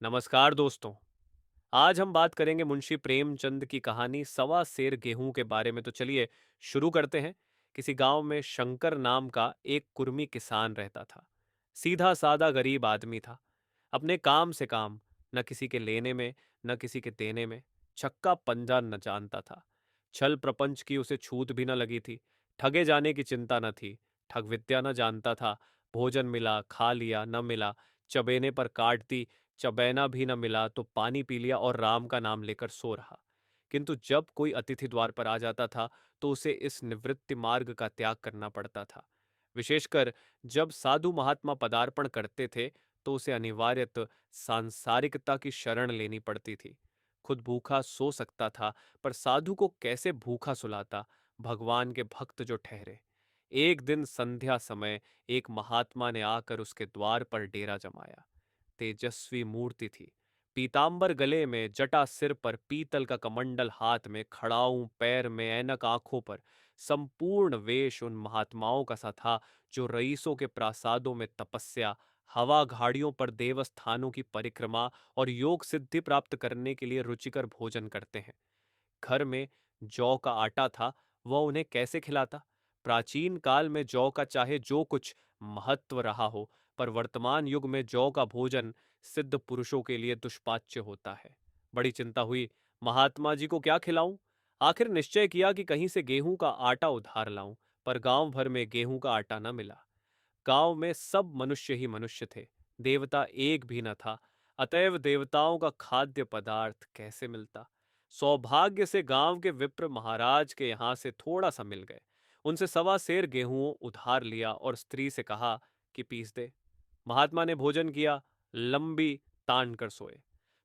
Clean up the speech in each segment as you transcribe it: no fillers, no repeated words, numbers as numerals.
नमस्कार दोस्तों। आज हम बात करेंगे मुंशी प्रेमचंद की कहानी सवा सेर गेहूं के बारे में। तो चलिए शुरू करते हैं। किसी गांव में शंकर नाम का एक कुर्मी किसान रहता था। सीधा सादा गरीब आदमी था। अपने काम से काम, न किसी के लेने में न किसी के देने में, छक्का पंजा न जानता था। छल प्रपंच की उसे छूत भी न लगी थी। ठगे जाने की चिंता न थी। ठग विद्या न जानता था। भोजन मिला खा लिया, न मिला चबेने पर काट दी, चबैना भी न मिला तो पानी पी लिया और राम का नाम लेकर सो रहा। किंतु जब कोई अतिथि द्वार पर आ जाता था तो उसे इस निवृत्ति मार्ग का त्याग करना पड़ता था। विशेषकर जब साधु महात्मा पदार्पण करते थे तो उसे अनिवार्यतः सांसारिकता की शरण लेनी पड़ती थी। खुद भूखा सो सकता था, पर साधु को कैसे भूखा सुलाता, भगवान के भक्त जो ठहरे। एक दिन संध्या समय एक महात्मा ने आकर उसके द्वार पर डेरा जमाया। तेजस्वी मूर्ति थी। पीतांबर गले में, जटा सिर पर, पीतल का कमंडल हाथ में, खड़ाऊं पैर में, ऐनक आंखों पर, संपूर्ण वेश उन महात्माओं का सा था जो रईसों के प्रासादों में तपस्या, हवा घाड़ियों पर देवस्थानों की परिक्रमा और योग सिद्धि प्राप्त करने के लिए रुचिकर भोजन करते हैं। घर में जौ का आटा था, वह उन्हें कैसे खिलाता। प्राचीन काल में जौ का चाहे जो कुछ महत्व रहा हो, पर वर्तमान युग में जौ का भोजन सिद्ध पुरुषों के लिए दुष्पाच्य होता है। बड़ी चिंता हुई, महात्मा जी को क्या खिलाऊं। आखिर निश्चय किया कि कहीं से गेहूं का आटा उधार लाऊं, पर गांव भर में गेहूं का आटा न मिला। गांव में सब मनुष्य ही मनुष्य थे, देवता एक भी न था। अतएव देवताओं का खाद्य पदार्थ कैसे मिलता। सौभाग्य से गांव के विप्र महाराज के यहां से थोड़ा सा मिल गए। उनसे सवा सेर गेहूं उधार लिया और स्त्री से कहा कि पीस दे। महात्मा ने भोजन किया, लंबी तान कर सोए।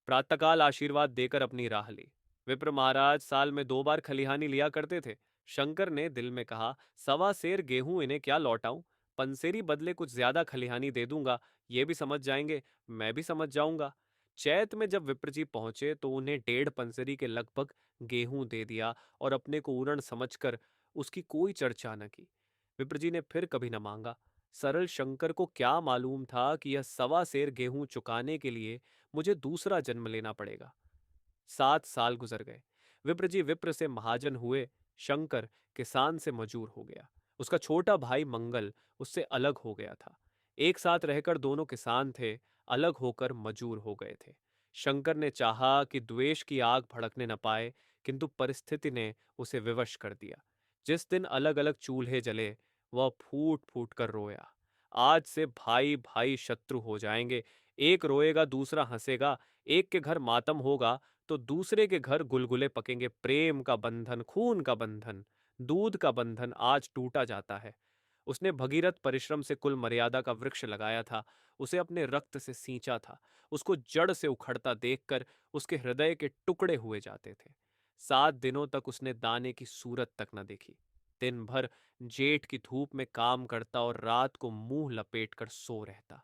प्रातःकाल आशीर्वाद देकर अपनी राह ली। विप्र महाराज साल में 2 बार खलिहानी लिया करते थे। शंकर ने दिल में कहा, सवा सेर गेहूं इन्हें क्या लौटाऊं। पंसेरी बदले कुछ ज्यादा खलिहानी दे दूंगा, ये भी समझ जाएंगे, मैं भी समझ जाऊंगा। चैत में जब विप्र जी पहुंचे तो उन्हें 1.5 पंसेरी के लगभग गेहूं दे दिया और अपने को ऊरण समझकर उसकी कोई चर्चा न की। विप्र जी ने फिर कभी न मांगा। सरल शंकर को क्या मालूम था कि यह सवा सेर गेहूं चुकाने के लिए मुझे दूसरा जन्म लेना पड़ेगा। 7 साल गुजर गए। विप्र जी विप्र से महाजन हुए। शंकर किसान से मजूर हो गया। उसका छोटा भाई मंगल उससे अलग हो गया था। एक साथ रहकर दोनों किसान थे, अलग होकर मजूर हो गए थे। शंकर ने चाहा कि द्वेष की आग भड़कने न पाए, किंतु परिस्थिति ने उसे विवश कर दिया। जिस दिन अलग अलग चूल्हे जले, वह फूट फूट कर रोया। आज से भाई भाई शत्रु हो जाएंगे। एक रोएगा दूसरा हंसेगा। एक के घर मातम होगा तो दूसरे के घर गुलगुले पकेंगे। प्रेम का बंधन, खून का बंधन, दूध का बंधन आज टूटा जाता है। उसने भगीरथ परिश्रम से कुल मर्यादा का वृक्ष लगाया था। उसे अपने रक्त से सींचा था। उसको जड़ से उखड़ता देखकर उसके हृदय के टुकड़े हुए जाते थे। 7 दिनों तक उसने दाने की सूरत तक न देखी। दिन भर जेठ की धूप में काम करता और रात को मुंह लपेट कर सो रहता।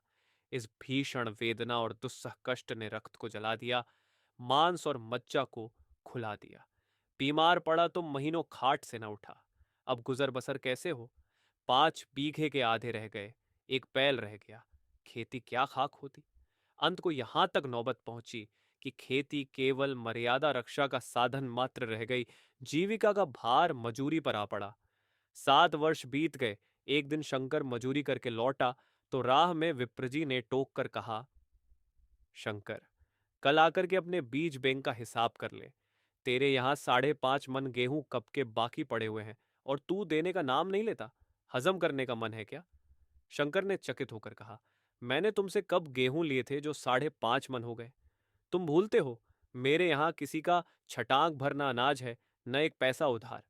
इस भीषण वेदना और दुस्सह कष्ट ने रक्त को जला दिया, मांस और मज्जा को खुला दिया। बीमार पड़ा तो महीनों खाट से न उठा। अब गुजर बसर कैसे हो। 5 बीघे के आधे रह गए। एक बैल रह गया। खेती क्या खाक होती। अंत को यहां तक नौबत पहुंची कि खेती केवल मर्यादा रक्षा का साधन मात्र रह गई। जीविका का भार मजूरी पर आ पड़ा। 7 वर्ष बीत गए। एक दिन शंकर मजूरी करके लौटा तो राह में विप्रजी ने टोक कर कहा, शंकर, कल आकर के अपने बीज बैंक का हिसाब कर ले। तेरे यहां 5.5 मन गेहूं कब के बाकी पड़े हुए हैं और तू देने का नाम नहीं लेता। हजम करने का मन है क्या। शंकर ने चकित होकर कहा, मैंने तुमसे कब गेहूं लिए थे जो 5.5 मन हो गए। तुम भूलते हो, मेरे यहां किसी का छटांग भर न अनाज है, न एक पैसा उधार।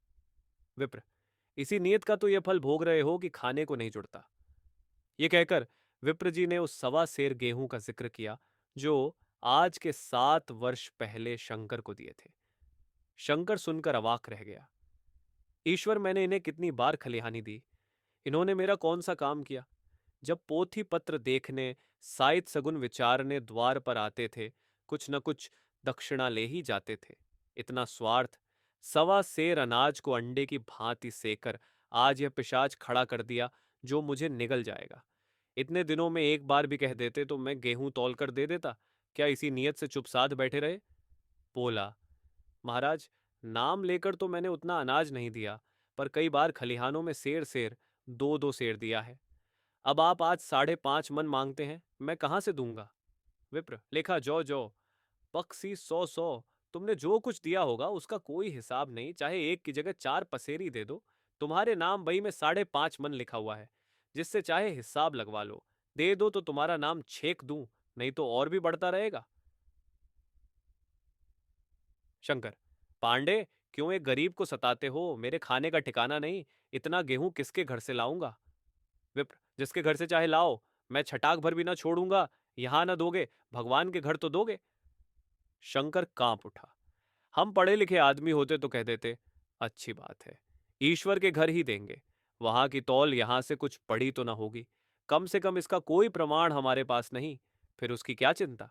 विप्र, इसी नियत का तो यह फल भोग रहे हो कि खाने को नहीं जुड़ता। ये कहकर विप्र जी ने उस सवा सेर गेहूं का जिक्र किया जो आज के 7 वर्ष पहले शंकर को दिए थे। शंकर सुनकर अवाक रह गया। ईश्वर, मैंने इन्हें कितनी बार खलिहानी दी, इन्होंने मेरा कौन सा काम किया। जब पोथी पत्र देखने, साइत सगुन विचारने द्वार पर आते थे, कुछ न कुछ दक्षिणा ले ही जाते थे। इतना स्वार्थ। सवा सेर अनाज को अंडे की भांति सेकर आज यह पिशाच खड़ा कर दिया जो मुझे निगल जाएगा। इतने दिनों में एक बार भी कह देते तो मैं गेहूं तौल कर दे देता। क्या इसी नियत से चुप साध बैठे रहे? बोला, महाराज, नाम लेकर तो मैंने उतना अनाज नहीं दिया, पर कई बार खलिहानों में सेर सेर 2-2 सेर दिया है। अब आप आज 5.5 मन मांगते हैं, मैं कहाँ से दूंगा? विप्र, लेखा जौ जौ, पक्षी 100-100, तुमने जो कुछ दिया होगा उसका कोई हिसाब नहीं, चाहे एक की जगह 4 पसेरी दे दो। तुम्हारे नाम बही में 5.5 मन लिखा हुआ है, जिससे चाहे हिसाब लगवा लो। दे दो तो तुम्हारा नाम छेक दूं, नहीं तो और भी बढ़ता रहेगा। शंकर, पांडे, क्यों एक गरीब को सताते हो? मेरे खाने का ठिकाना नहीं, इतना गेहूं किसके घर से लाऊंगा? विप्र, जिसके घर से चाहे लाओ, मैं छटाक भर भी ना छोड़ूंगा। यहां ना दोगे, भगवान के घर तो दोगे। शंकर कांप उठा। हम पढ़े लिखे आदमी होते तो कह देते, अच्छी बात है, ईश्वर के घर ही देंगे। वहां की तौल यहां से कुछ पड़ी तो ना होगी, कम से कम इसका कोई प्रमाण हमारे पास नहीं, फिर उसकी क्या चिंता?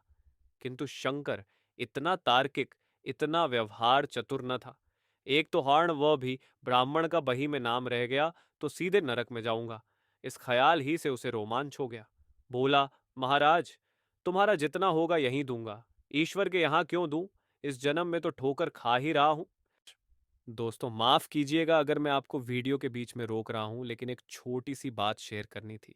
किंतु शंकर इतना तार्किक, इतना व्यवहार चतुर न था। एक तो हार्ण वह भी ब्राह्मण का बही में नाम रह गया तो सीधे नरक में जाऊंगा, इस ख्याल ही से उसे रोमांच हो गया। बोला, महाराज, तुम्हारा जितना होगा यहीं दूंगा, ईश्वर के यहां क्यों दूं? इस जन्म में तो ठोकर खा ही रहा हूं। दोस्तों, माफ कीजिएगा अगर मैं आपको वीडियो के बीच में रोक रहा हूं, लेकिन एक छोटी सी बात शेयर करनी थी।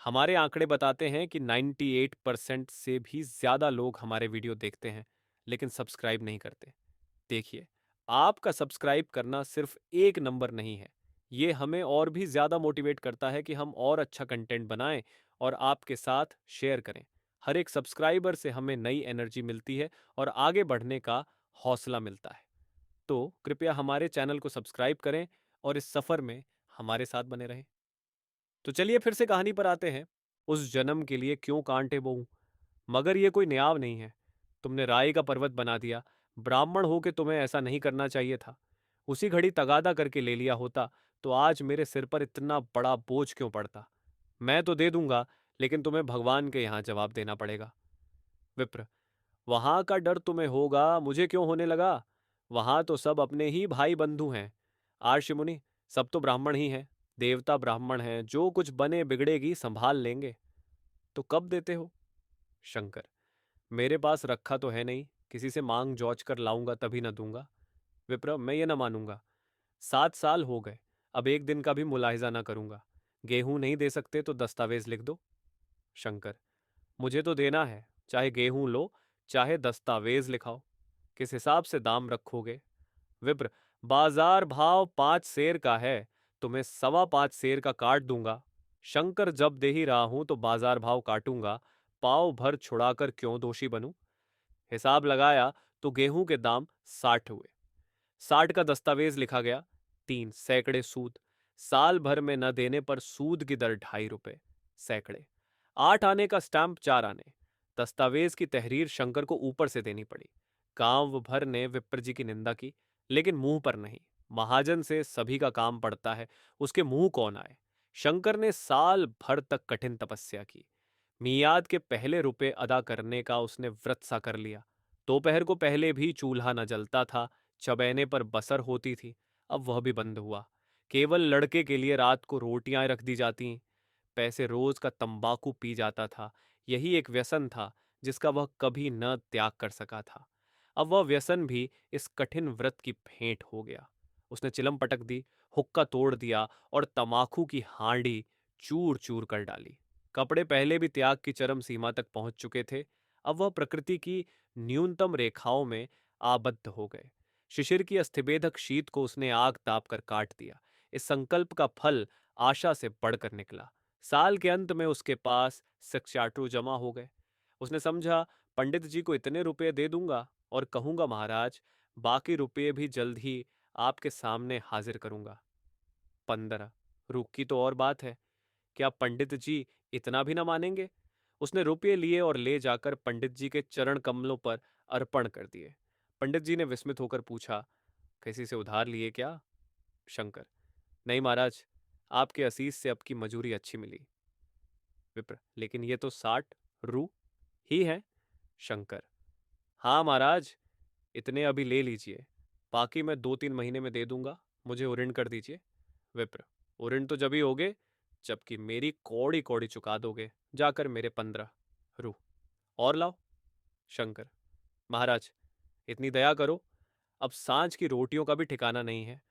हमारे आंकड़े बताते हैं कि 98% से भी ज्यादा लोग हमारे वीडियो देखते हैं, लेकिन सब्सक्राइब नहीं करते। देखिए, आपका सब्सक्राइब करना सिर्फ एक नंबर नहीं है, ये हमें और भी ज्यादा मोटिवेट करता है कि हम और अच्छा कंटेंट बनाएं और आपके साथ शेयर करें। हर एक सब्सक्राइबर से हमें नई एनर्जी मिलती है और आगे बढ़ने का हौसला मिलता है। तो कृपया हमारे चैनल को सब्सक्राइब करें और इस सफर में हमारे साथ बने रहें। तो चलिए फिर से कहानी पर आते हैं। उस जन्म के लिए क्यों कांटे बोऊं? मगर ये कोई न्याव नहीं है। तुमने राई का पर्वत बना दिया। ब्राह्मण हो के तुम्हें ऐसा नहीं करना चाहिए था। उसी घड़ी तगादा करके ले लिया होता तो आज मेरे सिर पर इतना बड़ा बोझ क्यों पड़ता? मैं तो दे दूंगा, लेकिन तुम्हें भगवान के यहां जवाब देना पड़ेगा। विप्र, वहां का डर तुम्हें होगा, मुझे क्यों होने लगा? वहां तो सब अपने ही भाई बंधु हैं। आर्षि मुनि, सब तो ब्राह्मण ही हैं। देवता ब्राह्मण हैं, जो कुछ बने बिगड़ेगी संभाल लेंगे। तो कब देते हो? शंकर, मेरे पास रखा तो है नहीं, किसी से मांग जौच कर लाऊंगा तभी न दूंगा। विप्र, मैं ये न मानूंगा। 7 साल हो गए, अब एक दिन का भी मुलाहिजा ना करूंगा। गेहूं नहीं दे सकते तो दस्तावेज लिख दो। शंकर, मुझे तो देना है, चाहे गेहूं लो, चाहे दस्तावेज लिखाओ। किस हिसाब से दाम रखोगे? विप्र, बाजार भाव 5 सेर का है, तुम्हें 5.25 सेर का काट दूंगा। शंकर, जब दे ही रहा हूं तो बाजार भाव काटूंगा, पाव भर छुड़ाकर क्यों दोषी बनूं? हिसाब लगाया तो गेहूं के दाम 60 हुए। 60 का दस्तावेज लिखा गया। 3 सैकड़े सूद। साल भर में न देने पर सूद की दर 2.5 रुपए सैकड़े। 8 आने का स्टैंप 4 आने। दस्तावेज की तहरीर शंकर को ऊपर से देनी पड़ी। गांव भर ने विप्र जी की निंदा की, लेकिन मुंह पर नहीं। महाजन से सभी का काम पड़ता है, उसके मुंह कौन आए? शंकर ने साल भर तक कठिन तपस्या की। मियाद के पहले रुपए अदा करने का उसने व्रत सा कर लिया। दोपहर को पहले भी चूल्हा न जलता था, चबैने पर बसर होती थी, अब वह भी बंद हुआ। केवल लड़के के लिए रात को रोटियां रख दी जाती। पैसे रोज का तंबाकू पी जाता था। यही एक व्यसन था जिसका वह कभी न त्याग कर सका था। अब वह व्यसन भी इस कठिन व्रत की भेंट हो गया। उसने चिलम पटक दी, हुक्का तोड़ दिया और तमाकू की हांडी चूर चूर कर डाली। कपड़े पहले भी त्याग की चरम सीमा तक पहुंच चुके थे, अब वह प्रकृति की न्यूनतम रेखाओं में आबद्ध हो गए। शिशिर की अस्थिभेदक शीत को उसने आग ताप कर काट दिया। इस संकल्प का फल आशा से बढ़कर निकला। साल के अंत में उसके पास शिक्षाटु जमा हो गए। उसने समझा, पंडित जी को इतने रुपए दे दूंगा और कहूंगा, महाराज, बाकी रुपये भी जल्द ही आपके सामने हाजिर करूंगा। 15। रूख की तो और बात है, क्या पंडित जी इतना भी न मानेंगे? उसने रुपये लिए और ले जाकर पंडित जी के चरण कमलों पर अर्पण कर दिए। पंडित जी ने विस्मित होकर पूछा, किसी से उधार लिए क्या? शंकर, नहीं महाराज, आपके असीस से अब की मजूरी अच्छी मिली। विप्र, लेकिन ये तो 60 रू ही है। शंकर, हाँ महाराज, इतने अभी ले लीजिए, बाकी मैं 2-3 महीने में दे दूंगा, मुझे उऋण कर दीजिए। विप्र, उऋण तो जब ही होगे जबकि मेरी कौड़ी कौड़ी चुका दोगे। जाकर मेरे 15 रू और लाओ। शंकर, महाराज, इतनी दया करो। अब सांझ की रोटियों का भी ठिकाना नहीं है।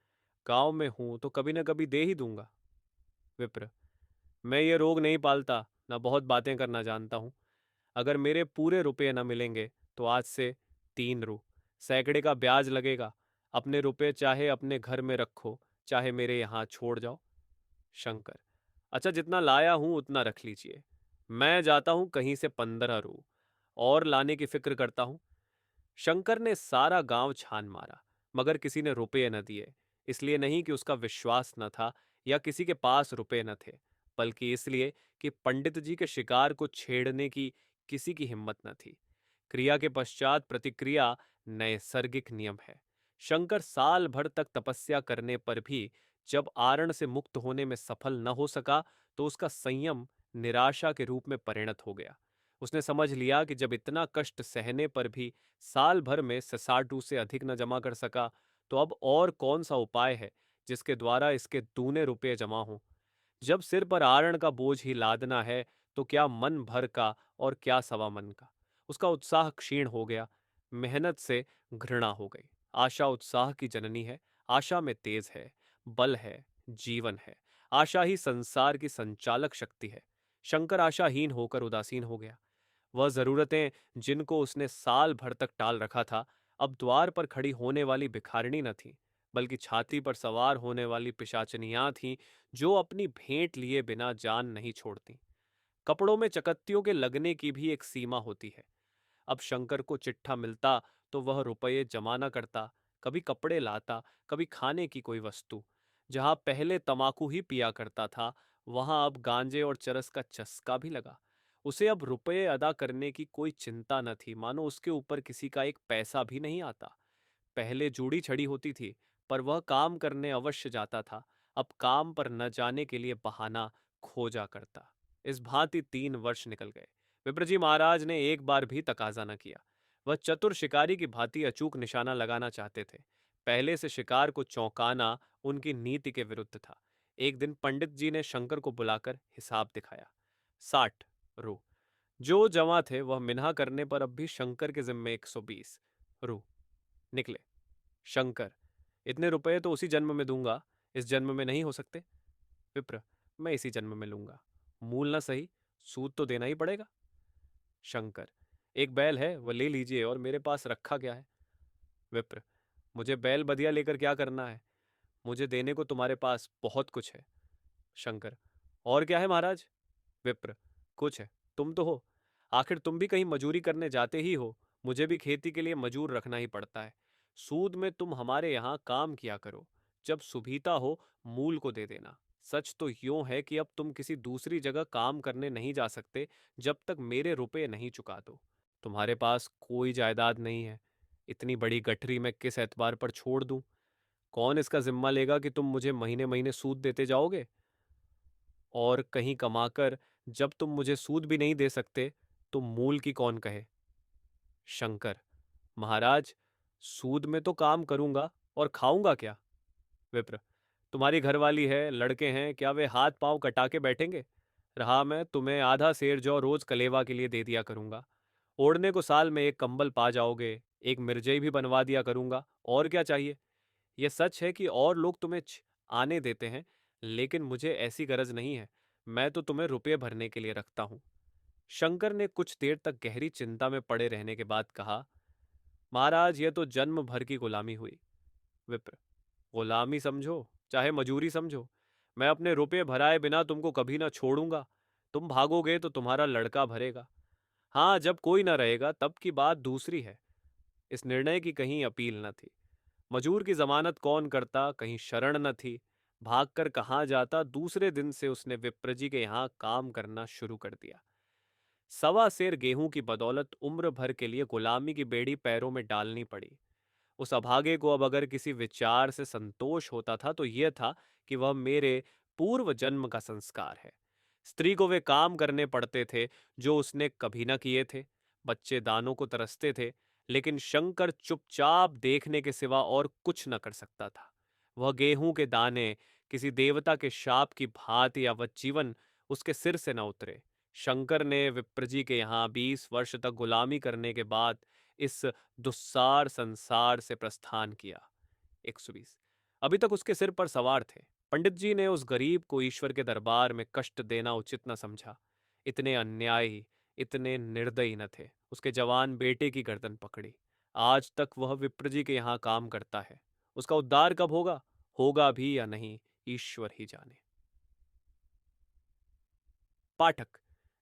गांव में हूं तो कभी न कभी दे ही दूंगा। विप्र, मैं ये रोग नहीं पालता, ना बहुत बातें करना जानता हूं। अगर मेरे पूरे रुपये न मिलेंगे तो आज से 3 रू, सैकड़े का ब्याज लगेगा। अपने रुपये चाहे अपने घर में रखो, चाहे मेरे यहाँ छोड़ जाओ। शंकर, अच्छा, जितना लाया हूं उतना रख लीजिए। मैं जाता हूं कहीं से 15 रू और लाने की फिक्र करता हूं। शंकर ने सारा गांव छान मारा, मगर किसी ने रुपये न दिए। इसलिए नहीं कि उसका विश्वास न था या किसी के पास रुपये न थे, बल्कि इसलिए कि पंडित जी के शिकार को छेड़ने की किसी की हिम्मत न थी। क्रिया के पश्चात प्रतिक्रिया नैसर्गिक नियम है। शंकर साल भर तक तपस्या करने पर भी जब आरण से मुक्त होने में सफल न हो सका, तो उसका संयम निराशा के रूप में परिणत हो गया। उसने समझ लिया कि जब इतना कष्ट सहने पर भी साल भर में ससाटू से अधिक न जमा कर सका, तो अब और कौन सा उपाय है जिसके द्वारा इसके दूने रुपये जमा हों। जब सिर पर आरण का बोझ ही लादना है, तो क्या मन भर का और क्या सवा मन का। उसका उत्साह क्षीण हो गया। मेहनत से घृणा हो गई। आशा उत्साह की जननी है। आशा में तेज है, बल है, जीवन है। आशा ही संसार की संचालक शक्ति है। शंकर आशाहीन होकर उदासीन हो गया। वह जरूरतें जिनको उसने साल भर तक टाल रखा था, अब द्वार पर खड़ी होने वाली भिखारिणी न थी, बल्कि छाती पर सवार होने वाली पिशाचनियां थीं, जो अपनी भेंट लिए बिना जान नहीं छोड़ती। कपड़ों में चकत्तियों के लगने की भी एक सीमा होती है। अब शंकर को चिट्ठा मिलता तो वह रुपये जमा न करता, कभी कपड़े लाता, कभी खाने की कोई वस्तु। जहां पहले तमाकू ही पिया करता था, वहां अब गांजे और चरस का चस्का भी लगा। उसे अब रुपये अदा करने की कोई चिंता न थी, मानो उसके ऊपर किसी का एक पैसा भी नहीं आता। पहले जूड़ी छड़ी होती थी, पर वह काम करने अवश्य जाता था। अब काम पर न जाने के लिए बहाना खोजा करता। इस भांति 3 वर्ष निकल गए। विप्रजी महाराज ने एक बार भी तकाजा न किया। वह चतुर शिकारी की भांति अचूक निशाना लगाना चाहते थे। पहले से शिकार को चौंकाना उनकी नीति के विरुद्ध था। एक दिन पंडित जी ने शंकर को बुलाकर हिसाब दिखाया। 60 रू जो जमा थे, वह मिन्हा करने पर अब भी शंकर के जिम्मे 120 रू निकले। शंकर, इतने रुपए तो उसी जन्म में दूंगा, इस जन्म में नहीं हो सकते। विप्र, मैं इसी जन्म में लूंगा। मूल ना सही, सूद तो देना ही पड़ेगा। शंकर, एक बैल है, वह ले लीजिए, और मेरे पास रखा क्या है। विप्र, मुझे बैल बधिया लेकर क्या करना है। मुझे देने को तुम्हारे पास बहुत कुछ है। शंकर, और क्या है महाराज। विप्र, कुछ है, तुम तो हो। आखिर तुम भी कहीं मजूरी करने जाते ही हो। मुझे भी खेती के लिए मजूर रखना ही पड़ता है। सूद में तुम हमारे यहाँ काम किया करो। जब सुभीता हो, मूल को दे देना। सच तो यूं है कि अब तुम किसी दूसरी जगह काम करने नहीं जा सकते, जब तक मेरे रुपए नहीं चुका दो। तुम्हारे पास कोई जायदाद नहीं है। इतनी बड़ी गठरी मैं किस एतबार पर छोड़ दूं। कौन इसका जिम्मा लेगा कि तुम मुझे महीने महीने सूद देते जाओगे। और कहीं कमाकर जब तुम मुझे सूद भी नहीं दे सकते, तो मूल की कौन कहे। शंकर, महाराज, सूद में तो काम करूंगा, और खाऊंगा क्या। विप्र, तुम्हारी घरवाली है, लड़के हैं, क्या वे हाथ पांव कटा के बैठेंगे। रहा मैं तुम्हें आधा सेर जौ रोज कलेवा के लिए दे दिया करूंगा। ओढ़ने को साल में एक कंबल पा जाओगे। एक मिर्जई भी बनवा दिया करूंगा, और क्या चाहिए। यह सच है कि और लोग तुम्हें आने देते हैं, लेकिन मुझे ऐसी गरज नहीं है। मैं तो तुम्हें रुपये भरने के लिए रखता हूं। शंकर ने कुछ देर तक गहरी चिंता में पड़े रहने के बाद कहा, महाराज, यह तो जन्म भर की गुलामी हुई। विप्र, गुलामी समझो चाहे मजूरी समझो, मैं अपने रुपये भराए बिना तुमको कभी ना छोड़ूंगा। तुम भागोगे तो तुम्हारा लड़का भरेगा। हाँ, जब कोई ना रहेगा तब की बात दूसरी है। इस निर्णय की कहीं अपील न थी। मजूर की जमानत कौन करता, कहीं शरण न थी। भागकर कहाँ जाता। दूसरे दिन से उसने विप्रजी के यहाँ काम करना शुरू कर दिया। सवा सेर गेहूं की बदौलत उम्र भर के लिए गुलामी की बेड़ी पैरों में डालनी पड़ी। उस अभागे को अब अगर किसी विचार से संतोष होता था, तो यह था कि वह मेरे पूर्व जन्म का संस्कार है। स्त्री को वे काम करने पड़ते थे जो उसने कभी न किए थे। बच्चे दानों को तरसते थे, लेकिन शंकर चुपचाप देखने के सिवा और कुछ न कर सकता था। वह गेहूं के दाने किसी देवता के शाप की भांति या वह जीवन उसके सिर से न उतरे। शंकर ने विप्र जी के यहाँ 20 वर्ष तक गुलामी करने के बाद इस दुस्सार संसार से प्रस्थान किया। 120। अभी तक उसके सिर पर सवार थे। पंडित जी ने उस गरीब को ईश्वर के दरबार में कष्ट देना उचित न समझा। इतने अन्यायी, इतने निर्दयी न थे। उसके जवान बेटे की गर्दन पकड़ी। आज तक वह विप्र जी के यहाँ काम करता है। उसका उद्धार कब होगा? होगा भी या नहीं, ईश्वर ही जाने। पाठक,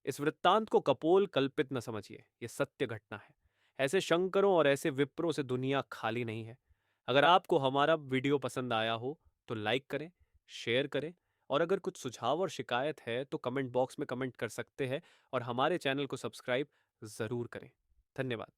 इस वृत्तांत को कपोल कल्पित न समझिए, यह सत्य घटना है। ऐसे शंकरों और ऐसे विप्रों से दुनिया खाली नहीं है। अगर आपको हमारा वीडियो पसंद आया हो तो लाइक करें, शेयर करें, और अगर कुछ सुझाव और शिकायत है तो कमेंट बॉक्स में कमेंट कर सकते हैं, और हमारे चैनल को सब्सक्राइब जरूर करें। धन्यवाद।